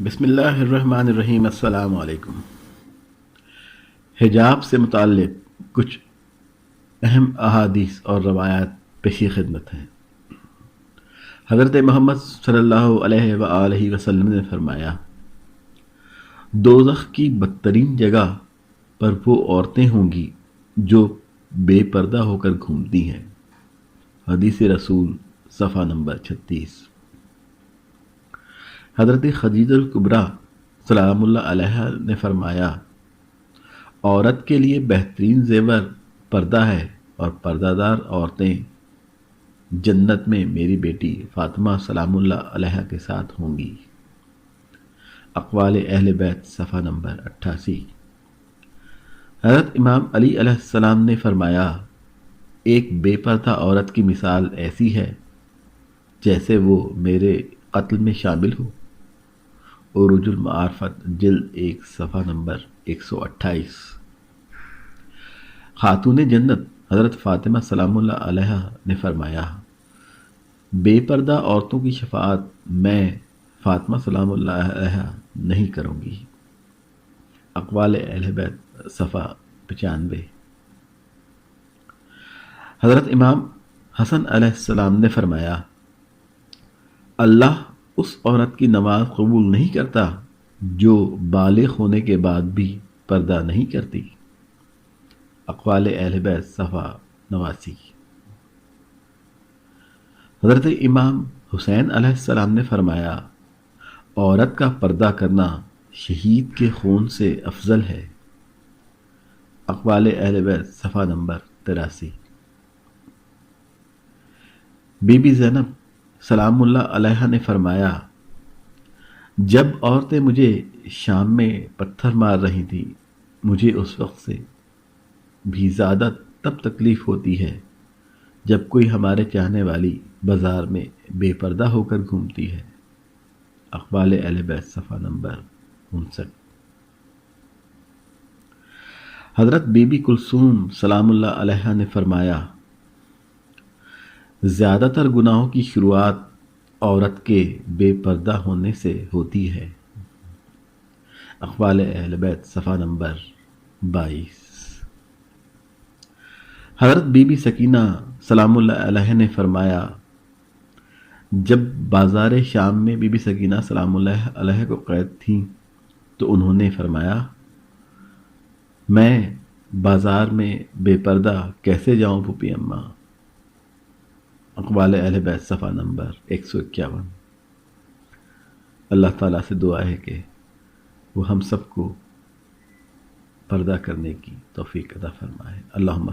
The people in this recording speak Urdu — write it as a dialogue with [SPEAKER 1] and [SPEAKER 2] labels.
[SPEAKER 1] بسم اللہ الرحمن الرحیم۔ السلام علیکم۔ حجاب سے متعلق کچھ اہم احادیث اور روایات پیش خدمت ہیں۔ حضرت محمد صلی اللہ علیہ وآلہ وسلم نے فرمایا، دوزخ کی بدترین جگہ پر وہ عورتیں ہوں گی جو بے پردہ ہو کر گھومتی ہیں۔ حدیث رسول صفحہ نمبر 36۔ حضرت خدیجہ الکبریٰ سلام اللہ علیہا نے فرمایا، عورت کے لیے بہترین زیور پردہ ہے اور پردہ دار عورتیں جنت میں میری بیٹی فاطمہ سلام اللہ علیہا کے ساتھ ہوں گی۔ اقوال اہل بیت صفحہ نمبر 88۔ حضرت امام علی علیہ السلام نے فرمایا، ایک بے پردہ عورت کی مثال ایسی ہے جیسے وہ میرے قتل میں شامل ہو۔ عروج المعارفت جلد 1 صفحہ نمبر 128۔ خاتون جنت حضرت فاطمہ سلام اللہ علیہا نے فرمایا، بے پردہ عورتوں کی شفاعت میں فاطمہ سلام اللہ علیہا نہیں کروں گی۔ اقوال اہل بیت صفحہ 95۔ حضرت امام حسن علیہ السلام نے فرمایا، اللہ اس عورت کی نماز قبول نہیں کرتا جو بالغ ہونے کے بعد بھی پردہ نہیں کرتی۔ اقوال اہل بیت صفحہ 89۔ حضرت امام حسین علیہ السلام نے فرمایا، عورت کا پردہ کرنا شہید کے خون سے افضل ہے۔ اقوال اہل بیت صفحہ نمبر 83۔ بی بی زینب سلام اللہ علیہا نے فرمایا، جب عورتیں مجھے شام میں پتھر مار رہی تھیں، مجھے اس وقت سے بھی زیادہ تب تکلیف ہوتی ہے جب کوئی ہمارے چاہنے والی بازار میں بے پردہ ہو کر گھومتی ہے۔ اقوال اہل بیت صفحہ نمبر 59۔ حضرت بی بی کلثوم سلام اللہ علیہا نے فرمایا، زیادہ تر گناہوں کی شروعات عورت کے بے پردہ ہونے سے ہوتی ہے۔ اقوال اہل بیت صفحہ نمبر 22۔ حضرت بی بی سکینہ سلام اللہ علیہ نے فرمایا، جب بازار شام میں بی بی سکینہ سلام اللہ علیہ کو قید تھیں تو انہوں نے فرمایا، میں بازار میں بے پردہ کیسے جاؤں پھوپھی اماں۔ اقوال اہل بیت صفحہ نمبر 151۔ اللہ تعالیٰ سے دعا ہے کہ وہ ہم سب کو پردہ کرنے کی توفیق عطا فرمائے۔ اللہم